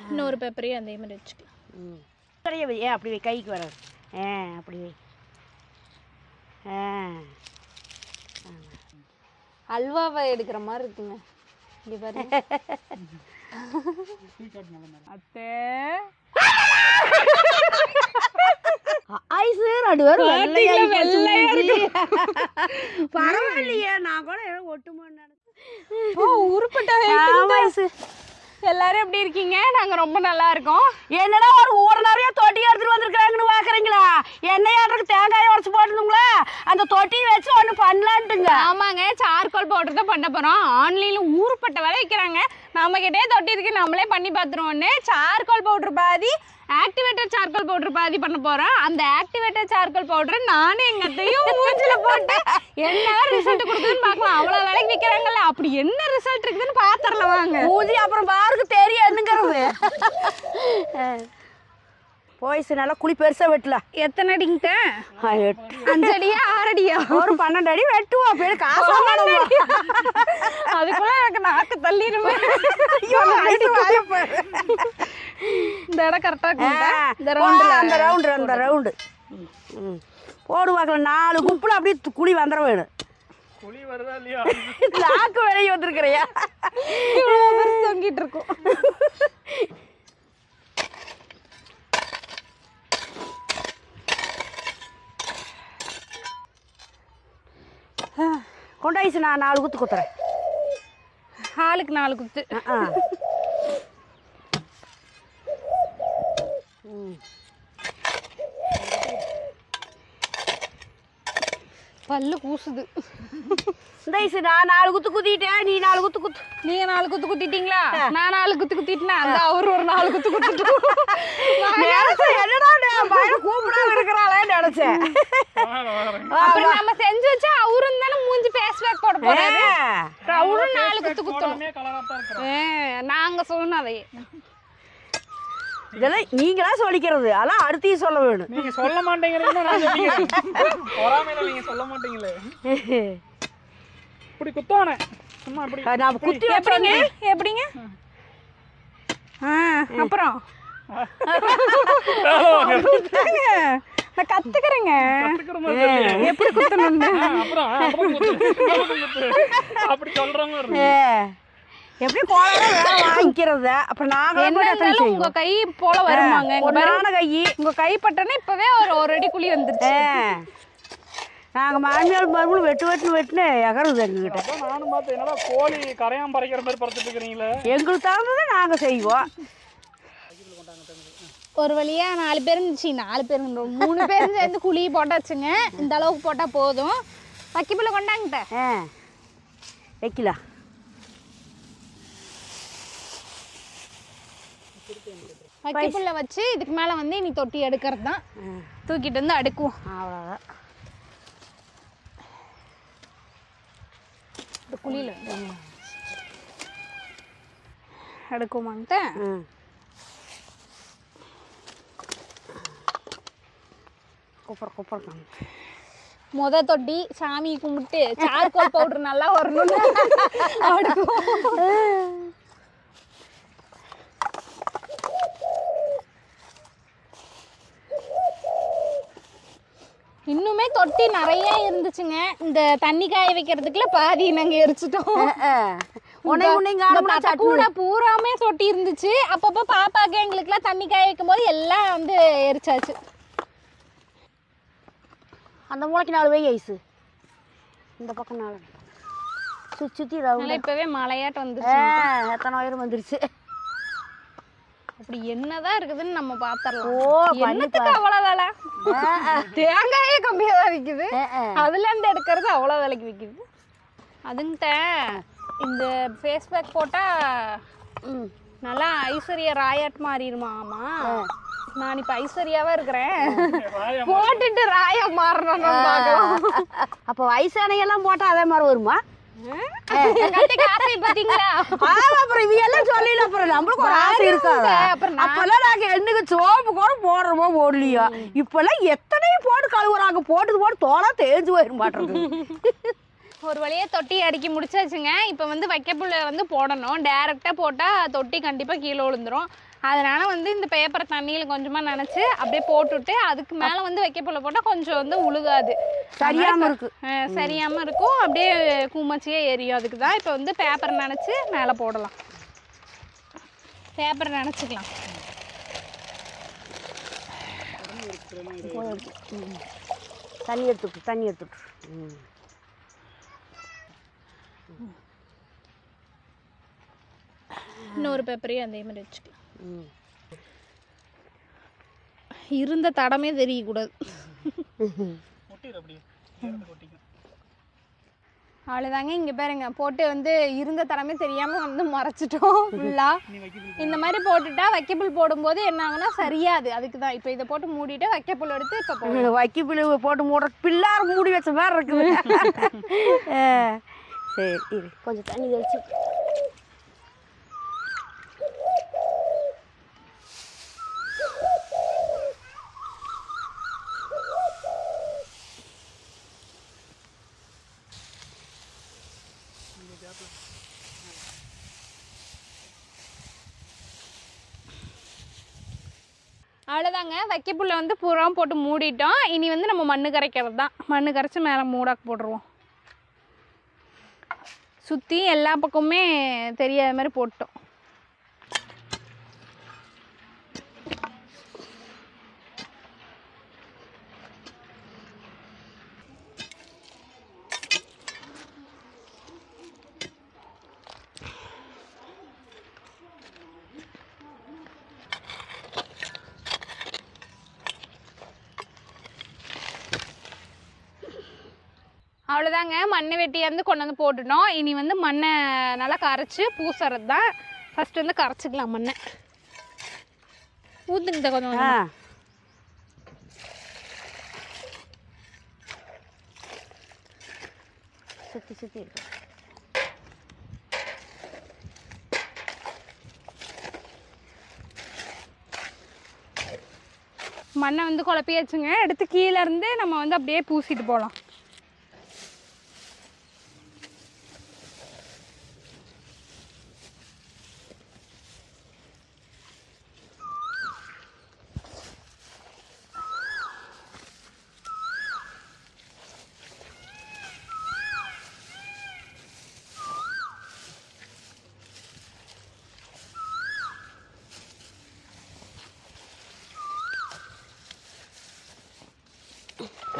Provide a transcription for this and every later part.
இன்னொரு பேப்பரையும் அதே மாதிரி வச்சுக்கலாம். ஏன் அப்படி வை, கைக்கு வராது. அப்படி வை. அல்வாவை எடுக்கிற மாதிரி இருக்குங்க. இங்க பாருங்க அத்தை. ஐஸ் ரெண்டு பேரும் பரவாயில்லையே. நான் கூட ஒட்டுமான்னு உருப்பட்ட. எல்லாரும் எப்படி இருக்கீங்க? நாங்க ரொம்ப நல்லா இருக்கோம். என்னடா ஒரு ஊரை நிறைய தொட்டி எடுத்துட்டு வந்திருக்காங்கன்னு பாக்குறீங்களா? எண்ணெயாடுறதுக்கு தேங்காயை உடச்சு போட்டுங்களா? அந்த தொட்டியை வச்சு ஒண்ணு பண்ணலான்ட்டுங்க. ஆமாங்க, சார்கோல் பவுடர் தான் பண்ண போறோம். ஆன்லைன்ல ஊருப்பட்ட விலை வைக்கிறாங்க. நம்ம கிட்டே தொட்டி இருக்கு, நம்மளே பண்ணி பார்த்துருவோன்னு சார்கோல் பவுடர் பாதி, ஆக்டிவேட்டட் சார்கோல் பவுடர் பாதி பண்ண போறோம். அந்த ஆக்டிவேட்டட் சார்கோல் பவுடர் நானே எங்க அத்தையும் மூஞ்சில போட்டு என்ன ரிசல்ட் கொடுக்குதுன்னு பார்க்கலாம். அவ்வளவு விலைக்கு விற்கிறாங்கல்ல, அப்படி என்ன ரிசல்ட் இருக்குதுன்னு பாத்துறலாம் வாங்க. மூஞ்சி அப்புறம் பாருக்கு தெரியும் என்னங்கிறது. போய்ஸ் நல்லா குழி பெருசா வெட்டலாம். எத்தனை அடிங்க? 5 அடியா 6 அடியா? ஒரு 12 அடி வெட்டுவோம். பேரு காசு அதுக்குள்ள எனக்கு நாக்கு தள்ளிடுமே. இந்த இடம் கரெக்டா அந்த ரவுண்டு போடுவாங்கள 4 குப்புல அப்படியே குழி வந்துட வேணும். குழி வருதா இல்லையா? நாக்கு வெளியே வந்துருக்கிறியா? தொங்கிட்டு இருக்கும். கொண்டாயிச்சு, நான் 4 குத்து குத்துறேன். ஆளுக்கு 4 குத்து. பல்லு கூசுது. நான் 4 குத்து குத்திட்டேன், நீ 4 குத்து குத்து. நீங்க 4 குத்து குத்திட்டீங்களா? நான் 4 குத்து குத்திட்டேன்னா அந்த அவரு ஒரு 4 குத்து குத்துட்டு. என்னடா கூப்பிடாம இருக்கிறாளே நினைச்சேன். அப்புறம் நம்ம செஞ்சு வச்சா அவரும் தானே மூஞ்சி ஃபேஸ் பேக் போட போறாரு. அவரும் 4 குத்து குத்தணும். நாங்க சொன்னதை இதெல்லாம் நீங்களா சொல்லிக்கிறது. அதெல்லாம் அடுத்தையும் சொல்ல வேணும். நீங்க சொல்ல மாட்டேங்கிறீங்க. நீங்க சொல்ல மாட்டீங்களே. இப்படி குத்தானே சும்மா இப்படி நான் குத்தி எப்படிங்க? எப்படிங்க? அப்புறம் நான் கத்துக்கிறேங்க எப்படி குத்தணும்னு. அப்படி சொல்றவங்க எப்படி வாங்கிக்கிறது. அப்புறம் நாங்க உங்க கை போல வருவாங்க. கை உங்க கை பட்டனா இப்பவே ஒரு அடி குழி வந்துருச்சு. நாங்க மாமியார் மறுபடியும் வெட்டுன்னு எகருது எங்ககிட்ட. நானும் பார்த்தேன், என்னடா கோழி கரையான் பறைக்கிற மாதிரி பறந்துட்டு இருக்கிறீங்களே. எங்களுக்கு தகுந்ததை நாங்க செய்வோம். ஒரு வழியா 4 பேர் இருந்துச்சு. 4 பேர் 3 பேரும் சேர்ந்து குழி போட்டாச்சுங்க. இந்த அளவுக்கு போட்டா போதும். வக்கிப்புல கொண்டாங்கிட்ட வைக்கலாம். வக்கிப்புள்ள வச்சு இதுக்கு மேல வந்து இனி தொட்டி எடுக்கிறது தான். தூக்கிட்டு வந்து அடுக்குவோம். அவ்வளோதான். இந்த குழியில அடுக்குவோமாங்கிட்ட. முத தொட்டி சாமி கும்பிட்டு சார்கோல் பவுடர் நல்லா வரணும்னு அடுக்குவோம். இன்னுமே தொட்டி நிறைய இருந்துச்சுங்க. இந்த தண்ணி காய வைக்கிறதுக்குள்ள பாதி நாங்க எரிச்சிட்டோம். கூட பூராமே தொட்டி இருந்துச்சு. அப்பப்போ பாப்பாக்கு எங்களுக்குலாம் தண்ணி காய வைக்கும் போது எல்லாம் வந்து எரிச்சாச்சு. அந்த மூளைக்கு 4 வை ஐஸு, இந்த பக்கம் 4 சுற்றி இப்பவே மழையாட்டம் வந்துருச்சு. எத்தனை உயரம் வந்துருச்சு. அப்படி என்னதான் இருக்குதுன்னு நம்ம பாத்திரலாம். என்னத்துக்கு அவ்வளவு வேலை? தேங்காயே கம்மியா தான் விக்குது. அதுல இருந்து எடுக்கிறது அவ்வளவு விலைக்கு விக்குது. அதுங்கிட்ட இந்த ஃபேஸ் பேக் போட்டா நல்லா ஐஸ்வர்யா ராயாட் மாறிடுமாமா. நான் இப்ப ஐஸ்வர்யாவா இருக்கிறேன். போட்டுட்டு ராயா மாறணும். அப்ப வயசானையெல்லாம் போட்டா அதே மாதிரி வருமா? அப்பெல்லாம் நாங்க எண்ணுக்கு சோப்பு கூட போடுறோமோ போடலையோ. இப்பெல்லாம் எத்தனையும் போட்டு கழுவுறாங்க. போட்டு தோலா தேஞ்சு போயிட மாட்டேங்குது. ஒரு வழியே தொட்டி அடுக்கி முடிச்சாச்சுங்க. இப்போ வந்து வைக்கப்புல்லை வந்து போடணும். டேரெக்டாக போட்டால் தொட்டி கண்டிப்பாக கீழே விழுந்துரும். அதனால வந்து இந்த பேப்பரை தண்ணியில் கொஞ்சமாக நனைச்சி அப்படியே போட்டுவிட்டு அதுக்கு மேலே வந்து வைக்கப்புல்லை போட்டால் கொஞ்சம் வந்து உழுகாது, சரியாமல் இருக்கும், அப்படியே கூமச்சியே எரியும். அதுக்கு தான் இப்போ வந்து பேப்பரை நனைச்சி மேலே போடலாம். பேப்பரை நனைச்சிக்கலாம். தண்ணி எடுத்துட்டு இன்னொரு பேப்பரையும் அதே மாதிரி வச்சுக்கலாம். இருந்த தடமே தெரியக்கூடாது. அவ்வளோதாங்க. இங்கே பாருங்க, போட்டு வந்து இருந்த தடமே தெரியாமல் வந்து மறைச்சிட்டோம் ஃபுல்லாக. இந்த மாதிரி போட்டுட்டா வைக்கப்புல் போடும்போது என்ன ஆகுனா சரியாது. அதுக்கு தான் இப்போ இதை போட்டு மூடிட்டு வைக்கப்புல் எடுத்து இப்போ வைக்கப்புல் போட்டு மூட பிள்ளார் மூடி வச்ச மாதிரி இருக்குது. சரி, கொஞ்சம் தண்ணி தெளிச்சு அவ்வளோதாங்க. வைக்கப்புல்லை வந்து பூரா போட்டு மூடிட்டோம். இனி வந்து நம்ம மண்ணு கரைக்கிறது தான். மண்ணு கரைச்சி மேலே மூடாக்கு போட்டுருவோம். சுற்றி எல்லா பக்கமுமே தெரியாத மாதிரி போட்டோம். அவ்வளோதாங்க. மண்ணை வெட்டியாந்து கொண்டு வந்து போட்டுட்டோம். இனி வந்து மண்ணை நல்லா கரைச்சி பூசுறது தான். ஃபஸ்ட்டு வந்து கரைச்சிக்கலாம் மண்ணை. ஊற்றுங்க கொஞ்சம். சுற்றி இருக்கு. மண்ணை வந்து குழப்பியாச்சுங்க. எடுத்து கீழே இருந்து நம்ம வந்து அப்படியே பூசிட்டு போகலாம்.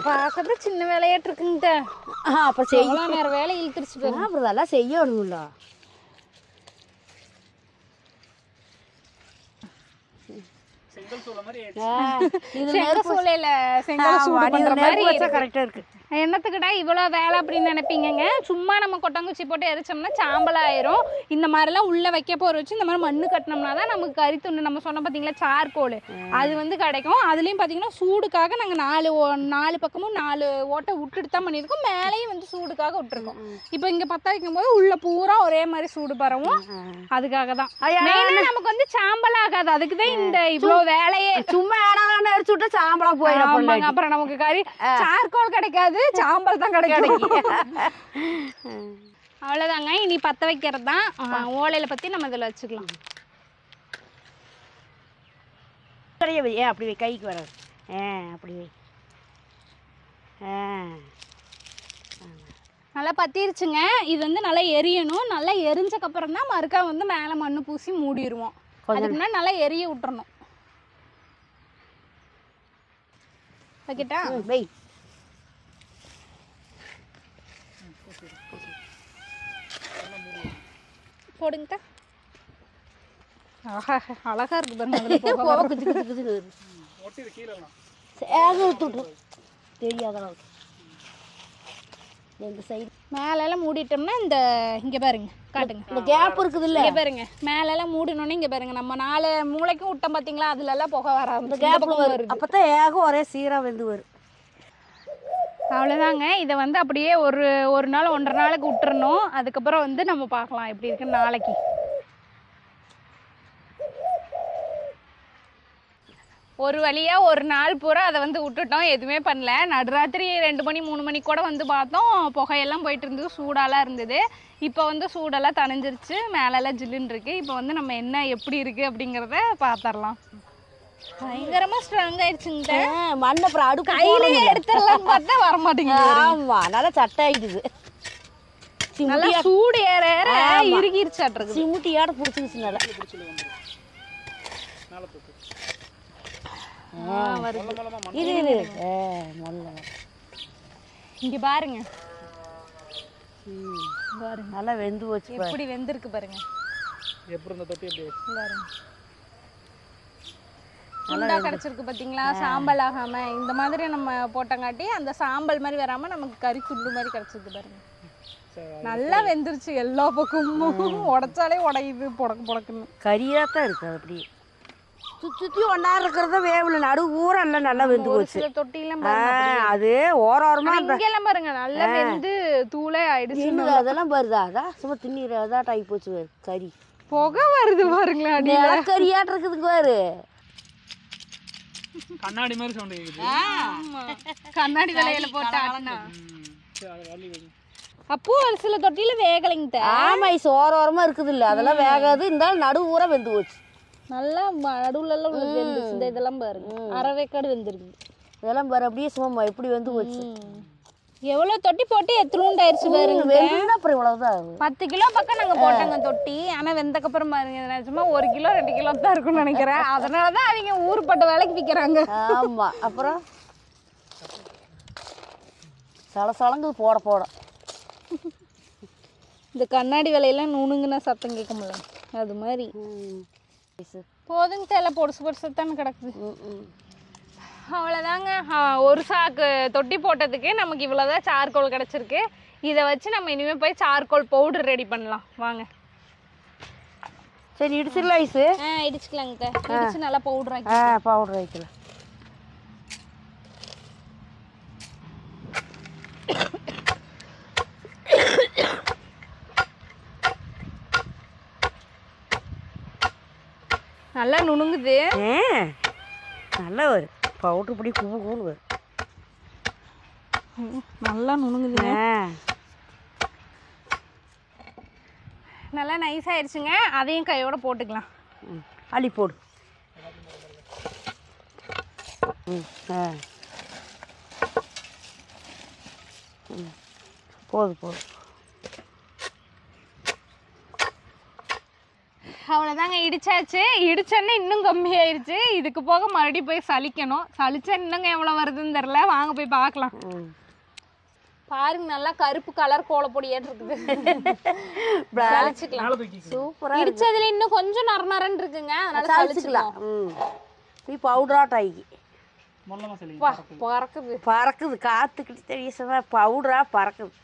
பார்க்கறது சின்ன வேலையாட்டு இருக்குங்க. அப்புறம் செய்ய நேரம் வேலை இழுத்துருச்சு. அப்புறம் அதெல்லாம் செய்யணும்ல. என்னத்துக்கிட்டா இவ்வளோ வேலை அப்படின்னு நினைப்பீங்க. சும்மா நம்ம கொட்டாங்குச்சி போட்டு எரிச்சோம்னா சாம்பல் ஆயிரும். இந்த மாதிரிலாம் உள்ள வைக்க போற வச்சு இந்த மாதிரி மண்ணு கட்டினோம்னா தான் நமக்கு கறித்துண்டு நம்ம சொன்ன பார்த்தீங்களா சார்கோல், அது வந்து கிடைக்கும். அதுலேயும் பார்த்தீங்கன்னா சூடுக்காக நாங்கள் நாலு பக்கமும் 4 ஓட்டை விட்டுட்டு தான் பண்ணியிருக்கோம். மேலேயும் வந்து சூடுக்காக விட்டுருக்கோம். இப்போ இங்கே பற்ற வைக்கும் போது உள்ள பூரா ஒரே மாதிரி சூடு பரவும். அதுக்காக தான் நமக்கு வந்து சாம்பல் ஆகாது. அதுக்கு தான் இந்த இவ்வளோ வேலையே. சும்மா அரிச்சு விட்டா சாம்பலா போயிடும். அப்புறம் நமக்கு கறி சார்கோல் கிடைக்காது, சாம்பல் தான் கிடைக்கும். அவ்வளோதாங்க. இனி பற்ற வைக்கிறது தான். ஓலையில பற்றி நம்ம இதில் வச்சுக்கலாம். அப்படி வை, கைக்கு வராது. அப்படி வை. நல்லா பற்றிருச்சுங்க. இது வந்து நல்லா எரியணும். நல்லா எரிஞ்சக்கப்புறம் தான் மறுக்கா வந்து மேலே மண்ணு பூசி மூடிடுவோம். அதுக்கு முன்னாடி நல்லா எரிய விட்டுறணும். வைக்கிட்டா? வை. போடுங்க. அழகா இருக்கு மேலெல்லாம் மூடிட்டோம்னா இந்த இங்க பாருங்க, காட்டுங்க, இந்த கேப் இருக்குது இல்ல, இங்க பாருங்க. மேலெல்லாம் மூடினோன்னே இங்க பாருங்க, நம்ம 4 மூளைக்கும் விட்டோம் பாத்தீங்களா, அதுல எல்லாம் புகை வராது. இந்த கேப்ல வருது. அப்பதான் ஏகம் ஒரே சீரா வெந்து வரும். அவ்வளோதாங்க. இதை வந்து அப்படியே ஒரு நாள் 1.5 நாளுக்கு விட்டுறணும். அதுக்கப்புறம் வந்து நம்ம பார்க்கலாம் எப்படி இருக்குன்னு நாளைக்கு. ஒரு வழியா ஒரு நாள் பூரா அதை வந்து விட்டுட்டோம், எதுவுமே பண்ணல. நடுராத்திரி 2 மணி 3 மணி கூட வந்து பார்த்தோம், புகையெல்லாம் போயிட்டு இருந்தது, சூடாலாம் இருந்தது. இப்போ வந்து சூடெல்லாம் தணிஞ்சிருச்சு, மேலெல்லாம் ஜில்லுன்னு இருக்கு. இப்போ வந்து நம்ம என்ன எப்படி இருக்கு அப்படிங்கிறத பார்த்துடலாம். பயங்கரமா ஸ்ட்ராங் ஆயிடுச்சுங்க. மண் அப்புறம் அடுப்பு கையிலே எடுத்துடலாம்னு பார்த்தா வர மாட்டேங்குது. ஆமா நல்லா சட்டை ஆயிடுது. நல்லா சூடு ஏற ஏற இறுகிருச்சாட்டு சிமுட்டியாட பிடிச்சிருச்சு நல்லா. இது இங்க பாருங்க, நல்லா வெந்து போச்சு. எப்படி வெந்திருக்கு பாருங்க. எப்படி இந்த தொட்டி எப்படி பாருங்க நல்லா கிடைச்சிருக்கு பாத்தீங்களா. சாம்பல் ஆகாம இந்த மாதிரி நம்ம போட்டங்காட்டி அந்த சாம்பல் மாதிரி வராம நமக்கு கறி துண்டு மாதிரி கிடைச்சிருக்கு பாருங்க. நல்லா வெந்துருச்சு எல்லா பக்கமும். உடைச்சாலே உடையுது புடக்கு புடக்குன்னு. கறியா தான் இருக்கு. அது அப்படியே சுத்தி ஒன்னா இருக்கிறத வேவல நடு ஊரா எல்லாம் நல்லா வெந்து போச்சு. சில தொட்டிலாம் அது ஓரமா இங்கெல்லாம் பாருங்க நல்லா வெந்து தூளே ஆயிடுச்சு. அதெல்லாம் வருதா? அதான் சும்மா திண்ணீர் அதான் ஆகி போச்சு. கறி புகை வருது பாருங்களேன். அடியில கறியாட்டு இருக்குதுங்க பாரு. கண்ணாடி மாதிரி சவுண்ட் கேக்குது. கண்ணாடி வலையில போட்டாங்கன்னா அப்போ ஒரு சில தொட்டில வேகலைங்க. ஆமா ஓரமா இருக்குது இல்ல, அதெல்லாம் வேகாது. இந்த நடு ஊரா வெந்து போச்சு. நல்லா நடுவுல எல்லாம் வெந்துச்சு. இந்த இதெல்லாம் பாருங்க அரைவேக்காடு வெந்துருக்கு. இதெல்லாம் பாரு அப்படியே சும்மா எப்படி வெந்து போச்சு. எவ்வளவு தொட்டி போட்டு எத்தூண்டாயிருச்சு பாருங்க. அப்புறம் இவ்வளவுதான் 10 கிலோ பக்கம் நாங்க போட்டோங்க தொட்டி. ஆனா வெந்தக்கு அப்புறம் பாருங்க சும்மா 1 கிலோ 2 கிலோ தான் இருக்கும்னு நினைக்கிறேன். அதனாலதான் அவங்க ஊருப்பட்ட வேலைக்கு விற்கிறாங்க. ஆமா அப்புறம் சலசலங்கு போட போட இந்த கண்ணாடி விலையெல்லாம் நுணுங்குன்னா சத்தம் கேட்க முடியல. அது மாதிரி போதுங்க தேலை பொடுசு பொடுசுத்தானே கிடக்குது. அவ்வளோதாங்க. ஒரு சாக்கு தொட்டி போட்டதுக்கு நமக்கு இவ்வளோதான் சார்கோல் கிடச்சிருக்கு. இதை வச்சு நம்ம இனிமேல் போய் சார்கோல் பவுடர் ரெடி பண்ணலாம் வாங்க. சரி இடிச்சிடலாம் ஐஸு. இடிச்சுக்கலாங்க. இடிச்சு நல்லா பவுடர் ஆக்கி பவுடர் ஆக்கிக்கலாம். நல்லா நுணுங்குது. நல்லா வரும் பவுட்ரு பொடி கூ கூன்னு வரும். நல்லா நுணுங்குது. நல்லா நைஸ் ஆயிடுச்சுங்க. அதையும் கையோட போட்டுக்கலாம். அள்ளி போடு. போதும் போதும். அவ்வளோதாங்க இடிச்சாச்சு. இடிச்சோன்னே இன்னும் கம்மியாயிருச்சு. இதுக்கு போக மறுபடியும் போய் சலிக்கணும். சலிச்சா இன்னுங்க எவ்வளோ வருதுன்னு தெரில. வாங்க போய் பார்க்கலாம். பாருங்க நல்லா கருப்பு கலர் கோலப்பொடியாட்டு இருக்குது. சலிச்சுக்கலாம். சூப்பரா இடிச்சதுல இன்னும் கொஞ்சம் நரநரன்னு இருக்குங்க. அதனால சலிச்சுக்கலாம். போய் பவுடராட் ஆகி பறக்குது பறக்குது. காத்துக்கிட்டு தெரிய பவுடரா பறக்குது.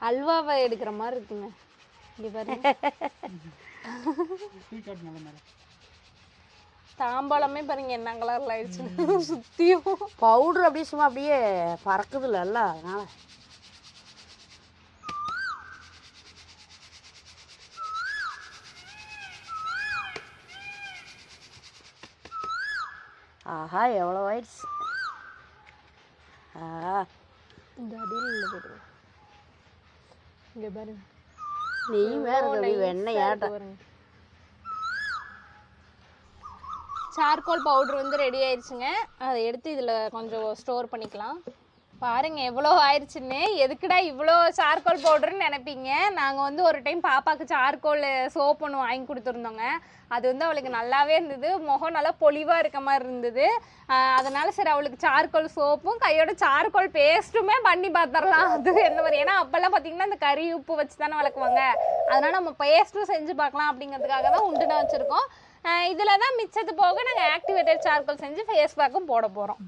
அல்வாவை எடுக்கிற மாதிரி இருக்குங்க. இங்க பாருங்க தாம்பாளமே பாருங்க என்ன கலர்ல ஆயிடுச்சு. சுத்தியும் பவுடர் அப்படியே சும்மா அப்படியே பறக்குதுல்ல அதனால. ஆஹா எவ்வளோ ஆயிடுச்சு. இந்த அடியில் உள்ள போடுவோம். இங்க பாருங்க நெய் வேற வெண்ணெய் ஆட்ட. சார்கோல் பவுடர் வந்து ரெடி ஆயிடுச்சுங்க. அதை எடுத்து இதில் கொஞ்சம் ஸ்டோர் பண்ணிக்கலாம். பாருங்க எவ்வளோ ஆயிடுச்சுன்னு. எதுக்குடா இவ்வளோ சார்கோல் பவுடர்னு நினைப்பீங்க. நாங்கள் வந்து ஒரு டைம் பாப்பாவுக்கு சார்கோல் சோப் ஒன்று வாங்கி கொடுத்துருந்தோங்க. அது வந்து அவளுக்கு நல்லாவே இருந்தது. முகம் நல்லா பொலிவாக இருக்க மாதிரி இருந்தது. அதனால சரி அவளுக்கு சார்கோல் சோப்பும் கையோட சார்கோல் பேஸ்ட்டுமே பண்ணி பார்த்துடலாம். அது என்ன மாதிரி ஏன்னா அப்போல்லாம் பார்த்தீங்கன்னா இந்த கறி உப்பு வச்சு தானே வளர்க்குவாங்க. அதனால நம்ம பேஸ்ட்டும் செஞ்சு பார்க்கலாம் அப்படிங்கிறதுக்காக தான் உண்டுனா வச்சுருக்கோம். இதில் தான் மிச்சத்து போக நாங்கள் ஆக்டிவேட்டட் சார்கோல் செஞ்சு ஃபேஸ் பேக்கும் போட போகிறோம்.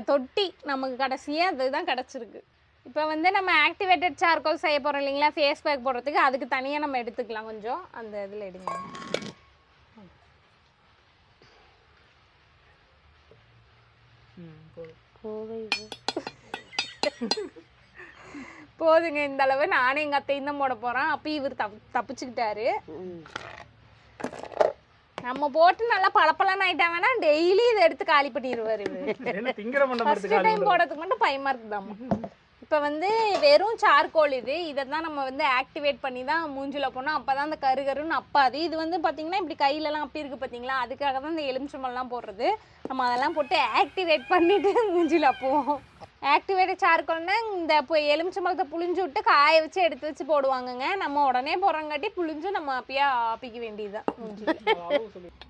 தொட்டி நமக்கு கடைசியா அதுதான் கிடைச்சிருக்கு. இப்போ வந்து நம்ம ஆக்டிவேட்டட் சார்கோல் செய்ய போறோம் இல்லைங்களா, ஃபேஸ் பேக் போடுறதுக்கு. அதுக்கு தனியா நம்ம எடுத்துக்கலாம். கொஞ்சம் அந்த இதில் எடுங்க. போதுங்க இந்த அளவு. நானும் எங்க அத்தையும் தான் போட போறோம். அப்ப இவர் தப்பிச்சுக்கிட்டாரு. நம்ம போட்டு நல்லா பளபளன்னு ஆயிட்டா வேணா டெய்லி இதை எடுத்து காலி பண்ணிடுவாரு இவரு. ஃபர்ஸ்ட் டைம் போடுறதுக்கு மட்டும் பயமா இருக்குதாமா. இப்போ வந்து வெறும் சார்கோல் இதை தான் நம்ம வந்து ஆக்டிவேட் பண்ணி தான் மூஞ்சில போனோம். அப்போ தான் அந்த கருகருன்னு அப்பாது. இது வந்து பார்த்தீங்கன்னா இப்படி கையிலலாம் அப்படி இருக்குது பார்த்தீங்களா, அதுக்காக தான் இந்த எலுமிச்சம்பழம்லாம் போடுறது. நம்ம அதெல்லாம் போட்டு ஆக்டிவேட் பண்ணிட்டு மூஞ்சில அப்போவோம். ஆக்டிவேட்டட் சார்கோல்னா இந்த இப்போ எலுமிச்சம்பழத்தை புளிஞ்சு விட்டு காய வச்சு எடுத்து வச்சு போடுவாங்கங்க. நம்ம உடனே போடுறங்காட்டி புளிஞ்சு நம்ம அப்பயே ஆப்பிக்க வேண்டியதுதான்.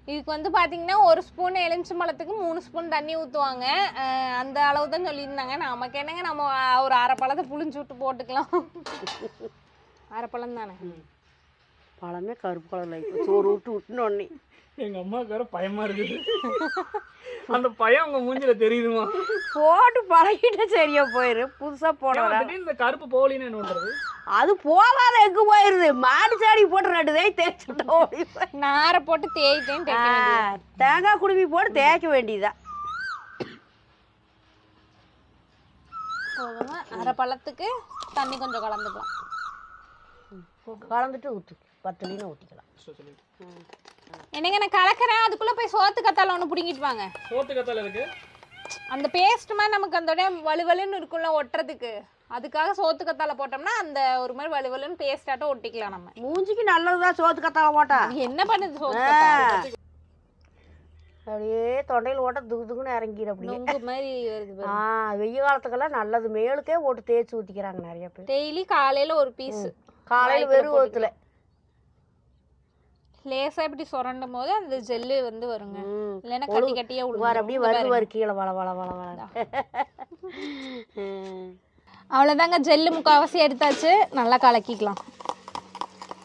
இதுக்கு வந்து பார்த்தீங்கன்னா 1 ஸ்பூன் எலுமிச்சம்பழத்துக்கு 3 ஸ்பூன் தண்ணி ஊற்றுவாங்க. அந்த அளவு தான் சொல்லியிருந்தாங்க. நமக்கு என்னங்க, நம்ம ஒரு 1/2 பழத்தை புளிஞ்சு விட்டு போட்டுக்கலாம். 1/2 பழம் தானே, பழமே கருப்பு கலரில் சோறு விட்டுனோடனே எங்க அம்மாவுக்கு வேற பயமா இருக்குது. அந்த பயம் உங்க மூஞ்சில தெரியுதுமா? போட்டு பழகிட்ட சரியா போயிரு. புதுசா போடுறேன். இந்த கருப்பு போலின்னு என்ன பண்றது? அது போகாத எங்க போயிருது. மாடு சாடி போட்டு 2 தேய் தேய்ச்சிட்டோம். நாரை போட்டு தேய்த்தேன். தேங்காய் குடுமி போட்டு தேய்க்க வேண்டியதா. 1/2 பழத்துக்கு தண்ணி கொஞ்சம் கலந்துக்கலாம். கலந்துட்டு ஊற்று. 10 லிட்டர் ஊற்றிக்கலாம். என்னங்க நான் கலக்கிறேன். அதுக்குள்ள போய் சோத்து கத்தால ஒன்று பிடிங்கிட்டு வாங்க. சோத்து கத்தால இருக்கு அந்த பேஸ்ட் மாதிரி நமக்கு அந்த வலுவலுன்னு இருக்கும்ல ஒட்டுறதுக்கு. அதுக்காக சோத்து கத்தால போட்டோம்னா அந்த ஒரு மாதிரி வலுவலுன்னு பேஸ்டாட்டம் ஒட்டிக்கலாம். நம்ம மூஞ்சிக்கு நல்லதுதான் சோத்து கத்தால போட்டா. என்ன பண்ணுது சோத்து கத்தால? அப்படியே தொண்டையில் ஓட்ட துகுதுக்குன்னு இறங்கிடும். நொங்கு மாதிரி வருது. வெயில் காலத்துக்கெல்லாம் நல்லது. மேலுக்கே போட்டு தேய்ச்சி ஊற்றிக்கிறாங்க நிறைய பேர். டெய்லி காலையில ஒரு பீஸ். காலையில் வெறும் வகுத்துல லேசா இப்படி சுரண்டும் போது அந்த ஜெல்லு வந்து வருங்க. இல்லைன்னா கட்டி கட்டியா உழுவார். அப்படியே வருவார் கீழே வள வள வள வள. அவ்வளோதாங்க, ஜெல்லு முக்கால்வாசி எடுத்தாச்சு. நல்லா கலக்கிக்கலாம்.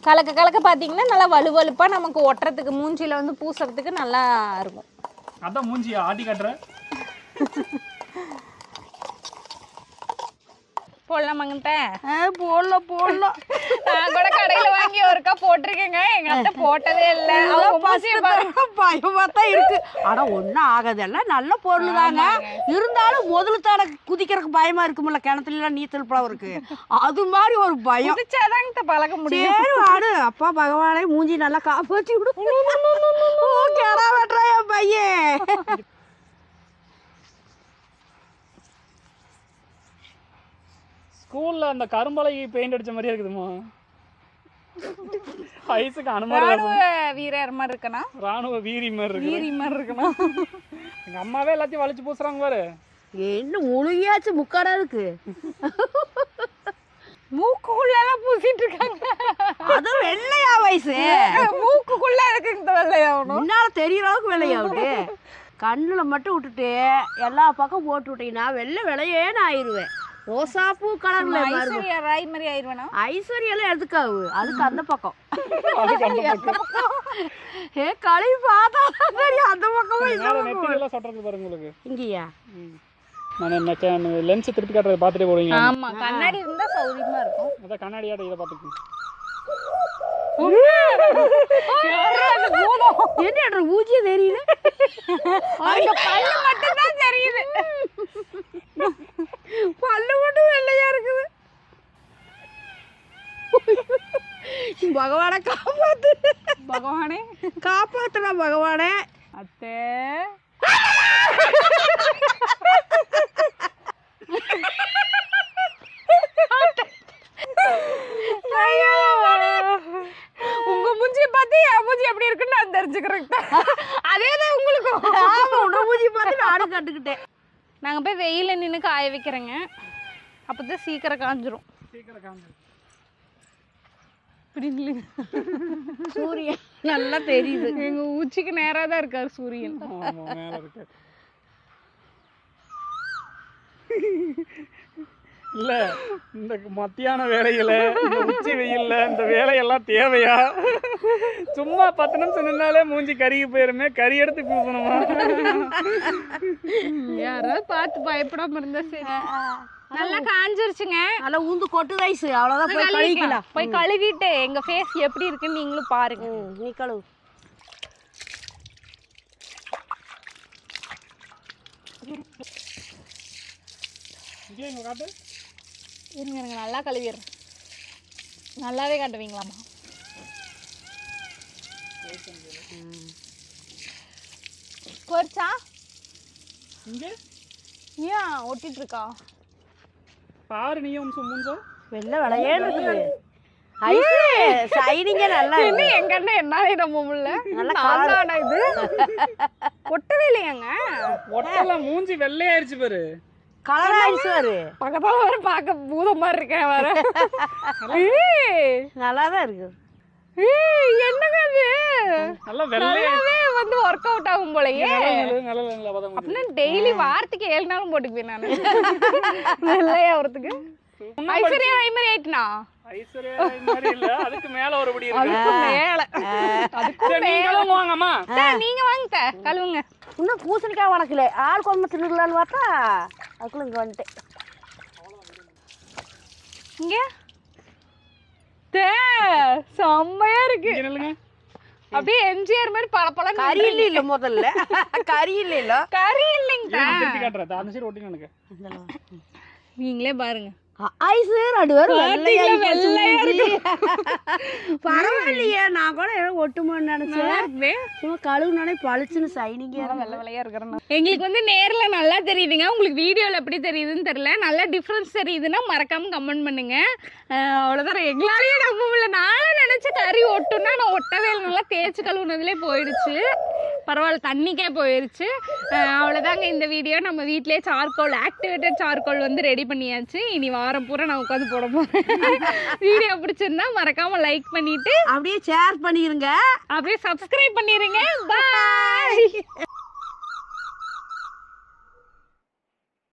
கலக்க கலக்க பார்த்தீங்கன்னா நல்லா வலுவலுப்பாக நமக்கு ஒட்டுறதுக்கு மூஞ்சியில் வந்து பூசுறதுக்கு நல்லா இருக்கும். அதான் மூஞ்சியை ஆட்டி காட்டுற. போடலாமாங்கிட்ட போடலாம். நான் கூட கடையில் வாங்கி ஒருக்கா போட்டிருக்கேங்க. எங்க அத்தை போட்டதே இல்லை. பயமா தான் இருக்கு. ஆனா ஒன்னும் ஆகாதெல்லாம் நல்ல பொருள் தாங்க. இருந்தாலும் முதல்ல தான குதிக்கிறதுக்கு பயமா இருக்கும்ல. கிணத்துல எல்லாம் நீச்சல் பழம் இருக்கு. அது மாதிரி ஒரு பயம். குதிச்சாதாங்க பழக முடியும். சரி ஆடு. அப்பா பகவானே மூஞ்சி நல்லா காப்பாற்றி விடு. கேடா வெட்டுறா என் பையன். ஸ்கூல்ல அந்த கரும்பலகை பெயிண்ட் அடிச்ச மாதிரியே இருக்குதுமா. ஐஸுக்கு அனுமானம். வீரர் மாதிரி இருக்கணும். ராணுவ வீரி மாதிரி இருக்கணும். எங்க அம்மாவே எல்லாத்தையும் வலிச்சு பூசுறாங்க பாரு. என்ன முழுகியாச்சு முக்காடா இருக்கு. மூக்குக்குள்ள எல்லாம் பூசிட்டு இருக்காங்க. அது வெள்ளையா வயசு. மூக்குக்குள்ள இருக்கு இந்த வெள்ளையாகணும். முன்னால தெரியற அளவுக்கு வெள்ளையாகுது. கண்ணுல மட்டும் விட்டுட்டு எல்லா பக்கம் போட்டு விட்டீங்கன்னா வெள்ளை வெள்ளையேன்னு ஆயிடுவேன். ரோசாப்பூ கலர்ல ஐஸ்வர்யா ராய் மாதிரி ஆயிடுவேனா? ஐஸ்வர்யால எதுக்காவு? அதுக்கு அந்த பக்கம். கழுவி பார்த்தா தெரியும் அந்த பக்கமா. நெத்தியெல்லாம் சொட்டறது பாருங்க உங்களுக்கு. இங்கயா நான் லென்ஸ் திருப்பி காட்டுறத பார்த்துட்டே போறீங்க. ஆமா, கண்ணாடி இருந்தா சௌரியமா இருக்கும். அதான் கண்ணாடியாட இதை பார்த்துக்கோங்க. என்ன ஊஜியே தெரியல. பல்லு மட்டும் தான் தெரியுது. பல்லு மட்டும் வெள்ளையா இருக்குது. பகவானை காப்பாத்து. பகவானே காப்பாத்துனா பகவானே. அத்தை உங்க மூஞ்சியை பார்த்து என் மூஞ்சி எப்படி இருக்குன்னு நான் தெரிஞ்சுக்கிறேன். அதேதான் உங்களுக்கும். ஆமா, உன மூஞ்சி பார்த்து நானும் கண்டுக்கிட்டேன். நாங்கள் போய் வெயிலில் நின்று காய வைக்கிறேங்க. அப்போ தான் சீக்கிரம் காஞ்சிரும். சூரியன் நல்லா தெரியுது. எங்கள் உச்சிக்கு நேராக தான் இருக்காரு சூரியன். இல்ல இந்த மத்தியான வேலையில இந்த உச்சி வெயில்ல இந்த வேலையெல்லாம் தேவையா? சும்மா 10 நிமிஷம் நின்னாலே மூஞ்சி கருகி போயிருமே. கறி எடுத்து பூசணுமா? யாராவது பார்த்து பயப்படாம இருந்தா சரி. நல்லா காஞ்சிருச்சுங்க. நல்லா ஊந்து கொட்டு வயசு. அவ்வளவுதான். போய் கழுவிக்கலாம். போய் கழுவிட்டு எங்க ஃபேஸ் எப்படி இருக்குன்னு நீங்களும் பாருங்க. நீ கழுவு. இங்கே இங்கே காட்டு. இருங்க இருங்க நல்லா கழுவிடுறேன். நல்லாவே காட்டுவீங்களாம்மா? போச்சா? இங்கே ஏன் ஒட்டிட்டு இருக்கா? பாரு நீயும் மூஞ்சா. வெள்ளை விளையாடு இருக்குது. ஐஸ் ஷைனிங்கே நல்லா என்ன எங்க அண்ணன் என்னாலே நம்ப முடியல. நல்லா இது ஒட்டவே இல்லையாங்க. ஒட்டல, மூஞ்சி வெள்ளையாயிருச்சு பாரு. கலர் ஆயிடுச்சு பாரு. பக்கத்தால வர பார்க்க பூதம் மாதிரி இருக்கேன் வர. நல்லா தான் இருக்குது. என்னங்க இது? நல்லா வெள்ளையா நல்லாவே வந்து ஒர்க் அவுட் ஆகும் போலயே. நல்ல பதம். அப்படின்னா டெய்லி வாரத்துக்கு 7 நாளும் போட்டுக்குவேன் நானு. வெள்ளையாகிறதுக்கு. ஐஸ்வர்யா ராய் மாதிரி ஆயிட்டுனா? ஐஸ்வர்யா ராய் மாதிரி இல்ல, அதுக்கு மேல ஒருபடி இருக்கு. அதுக்கு மேல. அதுக்கு மேல வாங்கம்மா. நீங்க வாங்க கழுவுங்க. இன்னும் பூசணிக்காய் வணக்கல. ஆள் கொண்டு தின்னுக்கலான்னு பார்த்தா அதுக்குள்ள இங்க வந்துட்டேன். இங்க செம்மையா இருக்கு. அப்படியே எம்ஜிஆர் மாதிரி பல கறி இல்ல முதல்ல. கறி இல்ல. கறி இல்லைங்க. திருப்பி காட்டுறேன். அந்த சைடு ஒட்டிங்க எனக்கு. நீங்களே பாருங்க. ஐஸ் ரெண்டு பேரும் வெள்ளையா இருக்கு. பரவாயில்லையே, நான் கூட ஏதோ ஒட்டுமோன்னு நினைச்சேன். சும்மா கழுவுனானே பளிச்சுன்னு ஷைனிங்கா வெள்ளை வெள்ளையா இருக்கிறேன். எங்களுக்கு வந்து நேர்ல நல்லா தெரியுதுங்க. உங்களுக்கு வீடியோல எப்படி தெரியுதுன்னு தெரியல. நல்லா டிஃபரன்ஸ் தெரியுதுன்னா மறக்காம கமெண்ட் பண்ணுங்க. அவ்வளவுதான். எங்களாலேயே நம்ப முடியல. நானும் நினைச்ச கறி ஒட்டுன்னா நான் ஒட்டவே இல்லை. நல்லா தேய்ச்சி கழுவுனதுலேயே போயிடுச்சு. பரவாயில்ல, தண்ணிக்கே போயிடுச்சு. அவ்வளோதாங்க இந்த வீடியோ. நம்ம வீட்டிலே சார்கோல், ஆக்டிவேட்டட் சார்கோல் வந்து ரெடி பண்ணியாச்சு. இனி வாரம் பூரா நான் உட்காந்து போட போகிறேன். வீடியோ பிடிச்சிருந்தா மறக்காமல் லைக் பண்ணிவிட்டு அப்படியே ஷேர் பண்ணிடுங்க. அப்படியே சப்ஸ்கிரைப் பண்ணிடுங்க. பாய்.